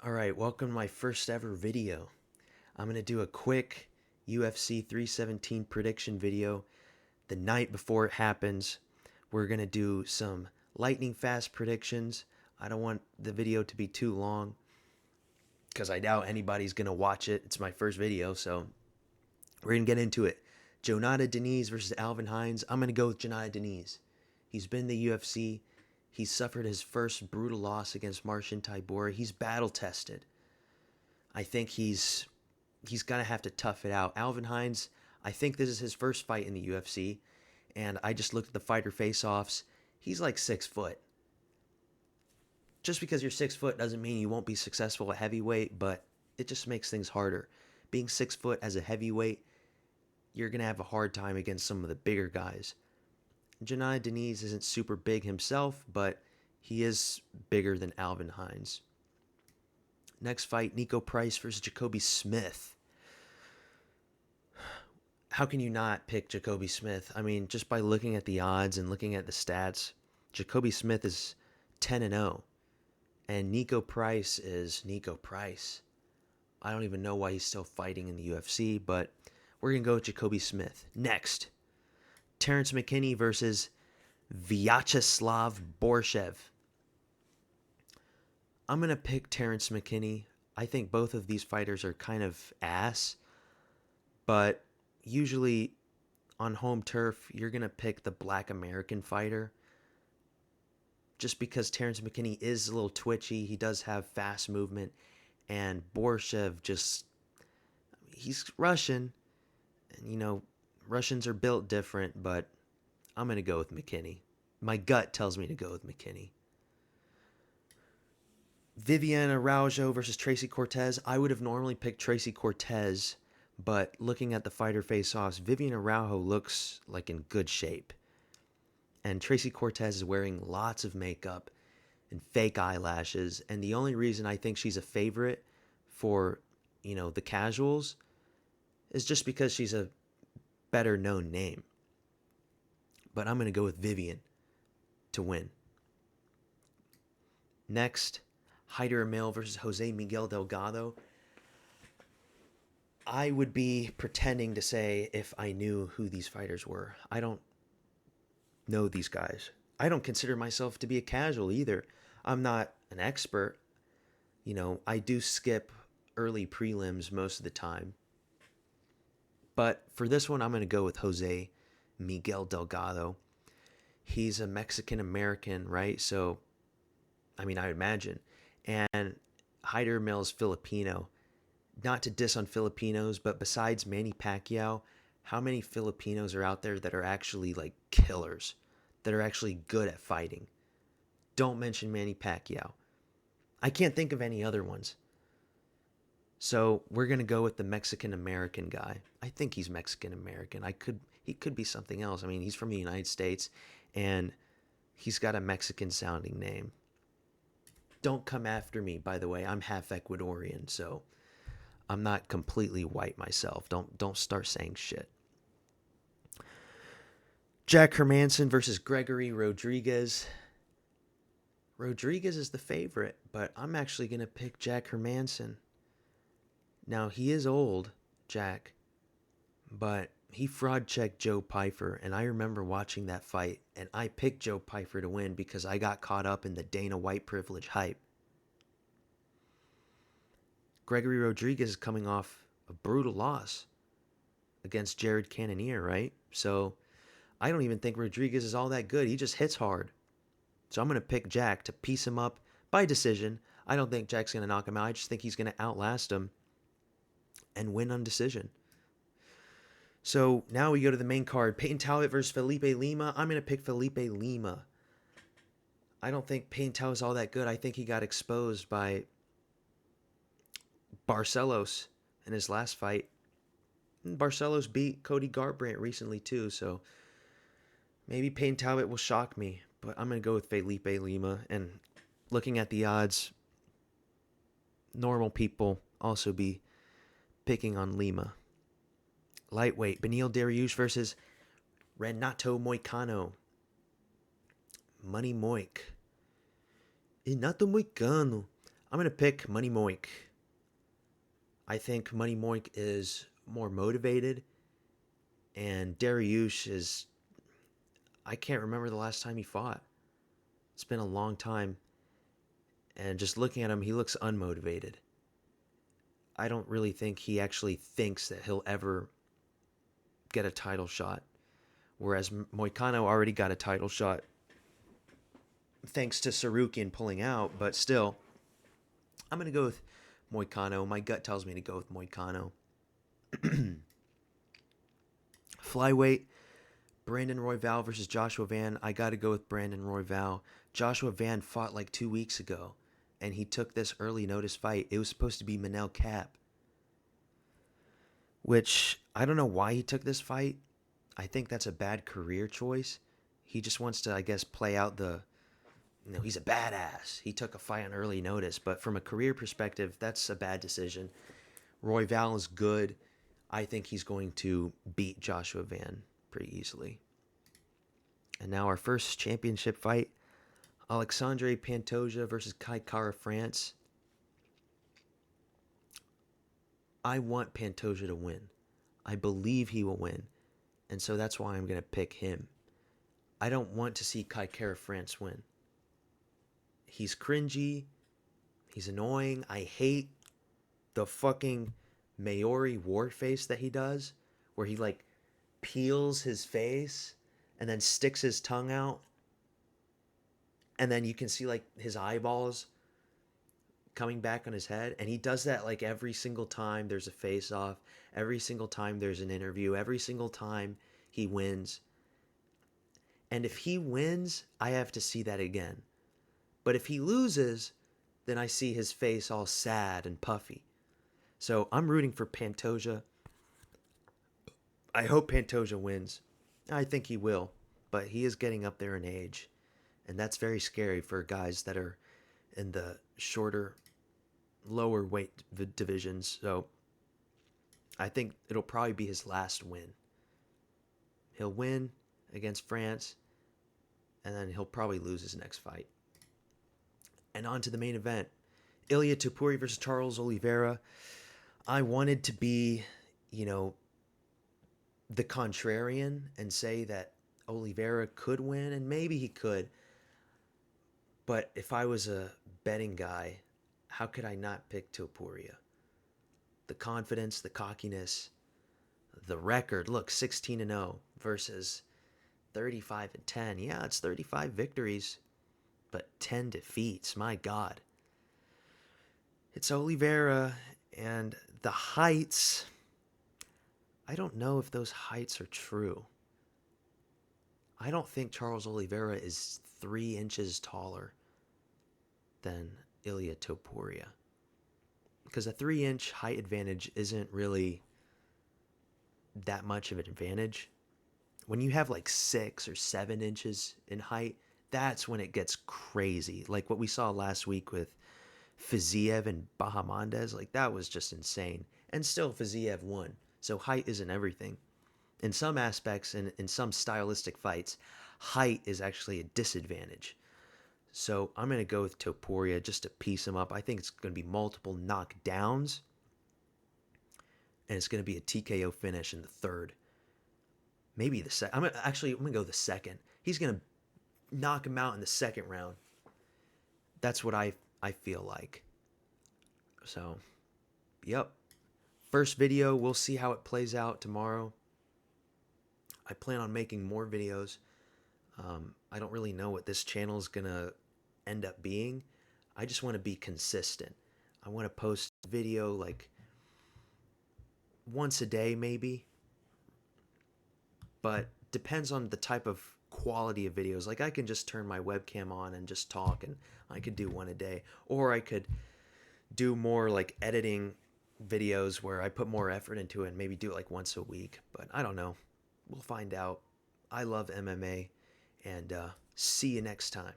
Alright, welcome to my first ever video. I'm going to do a quick UFC 317 prediction video the night before it happens. We're going to do some lightning fast predictions. I don't want the video to be too long because I doubt anybody's going to watch it. It's my first video, so we're going to get into it. Jonata Deniz versus Alvin Hines. I'm going to go with Jonata Deniz. He's been in the UFC. He's suffered his first brutal loss against Marcin Tybura. He's battle tested. I think he's gonna have to tough it out. Alvin Hines, I think this is his first fight in the UFC, and I just looked at the fighter face-offs. He's like 6 foot. Just because you're 6 foot doesn't mean you won't be successful at heavyweight, but it just makes things harder. Being 6 foot as a heavyweight, you're gonna have a hard time against some of the bigger guys. Jonata Deniz isn't super big himself, but he is bigger than Alvin Hines. Next fight, Niko Price versus Jacoby Smith. How can you not pick Jacoby Smith? I mean, just by looking at the odds and looking at the stats, Jacoby Smith is 10-0, and Niko Price is Niko Price. I don't even know why he's still fighting in the UFC, but we're going to go with Jacoby Smith. Next, Terrence McKinney versus Vyacheslav Borshev. I'm going to pick Terrence McKinney. I think both of these fighters are kind of ass, but usually on home turf, you're going to pick the black American fighter. Just because Terrence McKinney is a little twitchy, he does have fast movement, and Borshev he's Russian, and Russians are built different, but I'm going to go with McKinney. My gut tells me to go with McKinney. Viviane Araújo versus Tracy Cortez. I would have normally picked Tracy Cortez, but looking at the fighter face-offs, Viviane Araújo looks like in good shape. And Tracy Cortez is wearing lots of makeup and fake eyelashes, and the only reason I think she's a favorite for, the casuals is just because she's a better known name. But I'm going to go with Viviane to win. Next, Haider Emil versus Jose Miguel Delgado. I would be pretending to say if I knew who these fighters were. I don't know these guys. I don't consider myself to be a casual either. I'm not an expert. I do skip early prelims most of the time. But for this one, I'm going to go with Jose Miguel Delgado. He's a Mexican American, right? So, I would imagine. And Haider Emil is Filipino. Not to diss on Filipinos, but besides Manny Pacquiao, how many Filipinos are out there that are actually like killers, that are actually good at fighting? Don't mention Manny Pacquiao. I can't think of any other ones. So we're going to go with the Mexican American guy. I think he's Mexican American. He could be something else. He's from the United States, and he's got a Mexican sounding name. Don't come after me, by the way. I'm half Ecuadorian, so I'm not completely white myself. Don't start saying shit. Jack Hermansson versus Gregory Rodriguez. Rodriguez is the favorite, but I'm actually going to pick Jack Hermansson. Now, he is old, Jack, but he fraud checked Joe Pyfer, and I remember watching that fight, and I picked Joe Pyfer to win because I got caught up in the Dana White privilege hype. Gregory Rodriguez is coming off a brutal loss against Jared Cannonier, right? So I don't even think Rodriguez is all that good. He just hits hard. So I'm going to pick Jack to piece him up by decision. I don't think Jack's going to knock him out. I just think he's going to outlast him and win on decision. So now we go to the main card. Peyton Talbot versus Felipe Lima. I'm going to pick Felipe Lima. I don't think Peyton Talbot is all that good. I think he got exposed by Barcelos in his last fight. And Barcelos beat Cody Garbrandt recently too, so maybe Peyton Talbot will shock me. But I'm going to go with Felipe Lima. And looking at the odds, normal people also be picking on Lima. Lightweight, Beneil Dariush versus Renato Moicano. Money Moik. Renato Moicano. I'm going to pick Money Moink. I think Money Moink is more motivated, and Dariush is. I can't remember the last time he fought. It's been a long time, and just looking at him, he looks unmotivated. I don't really think he actually thinks that he'll ever get a title shot, whereas Moicano already got a title shot thanks to Sarukian pulling out, but still, I'm going to go with Moicano. My gut tells me to go with Moicano. Flyweight, Brandon Royval versus Joshua Van. I got to go with Brandon Royval. Joshua Van fought like 2 weeks ago, and he took this early notice fight. It was supposed to be Manel Kape, which I don't know why he took this fight. I think that's a bad career choice. He just wants to, I guess, play out the, he's a badass. He took a fight on early notice, but from a career perspective, that's a bad decision. Royval is good. I think he's going to beat Joshua Van pretty easily. And now our first championship fight, Alexandre Pantoja versus Kai Kara France. I want Pantoja to win. I believe he will win. And so that's why I'm going to pick him. I don't want to see Kai Kara France win. He's cringy. He's annoying. I hate the fucking Maori war face that he does, where he like peels his face and then sticks his tongue out, and then you can see like his eyeballs coming back on his head, and he does that like every single time there's a face off, every single time there's an interview, every single time he wins. And if he wins, I have to see that again. But if he loses, then I see his face all sad and puffy. So I'm rooting for Pantoja. I hope Pantoja wins. I think he will, but he is getting up there in age, and that's very scary for guys that are in the shorter, lower weight divisions. So I think it'll probably be his last win. He'll win against France, and then he'll probably lose his next fight. And on to the main event. Ilia Topuria versus Charles Oliveira. I wanted to be, the contrarian and say that Oliveira could win, and maybe he could. But if I was a betting guy, how could I not pick Topuria? The confidence, the cockiness, the record. Look, 16-0 versus 35-10. Yeah, it's 35 victories, but 10 defeats. My God. It's Oliveira, and the heights, I don't know if those heights are true. I don't think Charles Oliveira is 3 inches taller than Ilia Topuria, because a 3-inch height advantage isn't really that much of an advantage. When you have like 6 or 7 inches in height, that's when it gets crazy. Like what we saw last week with Fiziev and Bahamondes, like that was just insane. And still Fiziev won. So height isn't everything. In some aspects and in some stylistic fights, height is actually a disadvantage. So I'm going to go with Topuria just to piece him up. I think it's going to be multiple knockdowns, and it's going to be a TKO finish in the third. Maybe the second. I'm going to go the second. He's going to knock him out in the second round. That's what I feel like. So, yep. First video, we'll see how it plays out tomorrow. I plan on making more videos. I don't really know what this channel is going to end up being. I just want to be consistent. I want to post video like once a day maybe. But depends on the type of quality of videos. Like I can just turn my webcam on and just talk, and I could do one a day. Or I could do more like editing videos where I put more effort into it and maybe do it like once a week. But I don't know. We'll find out. I love MMA, and see you next time.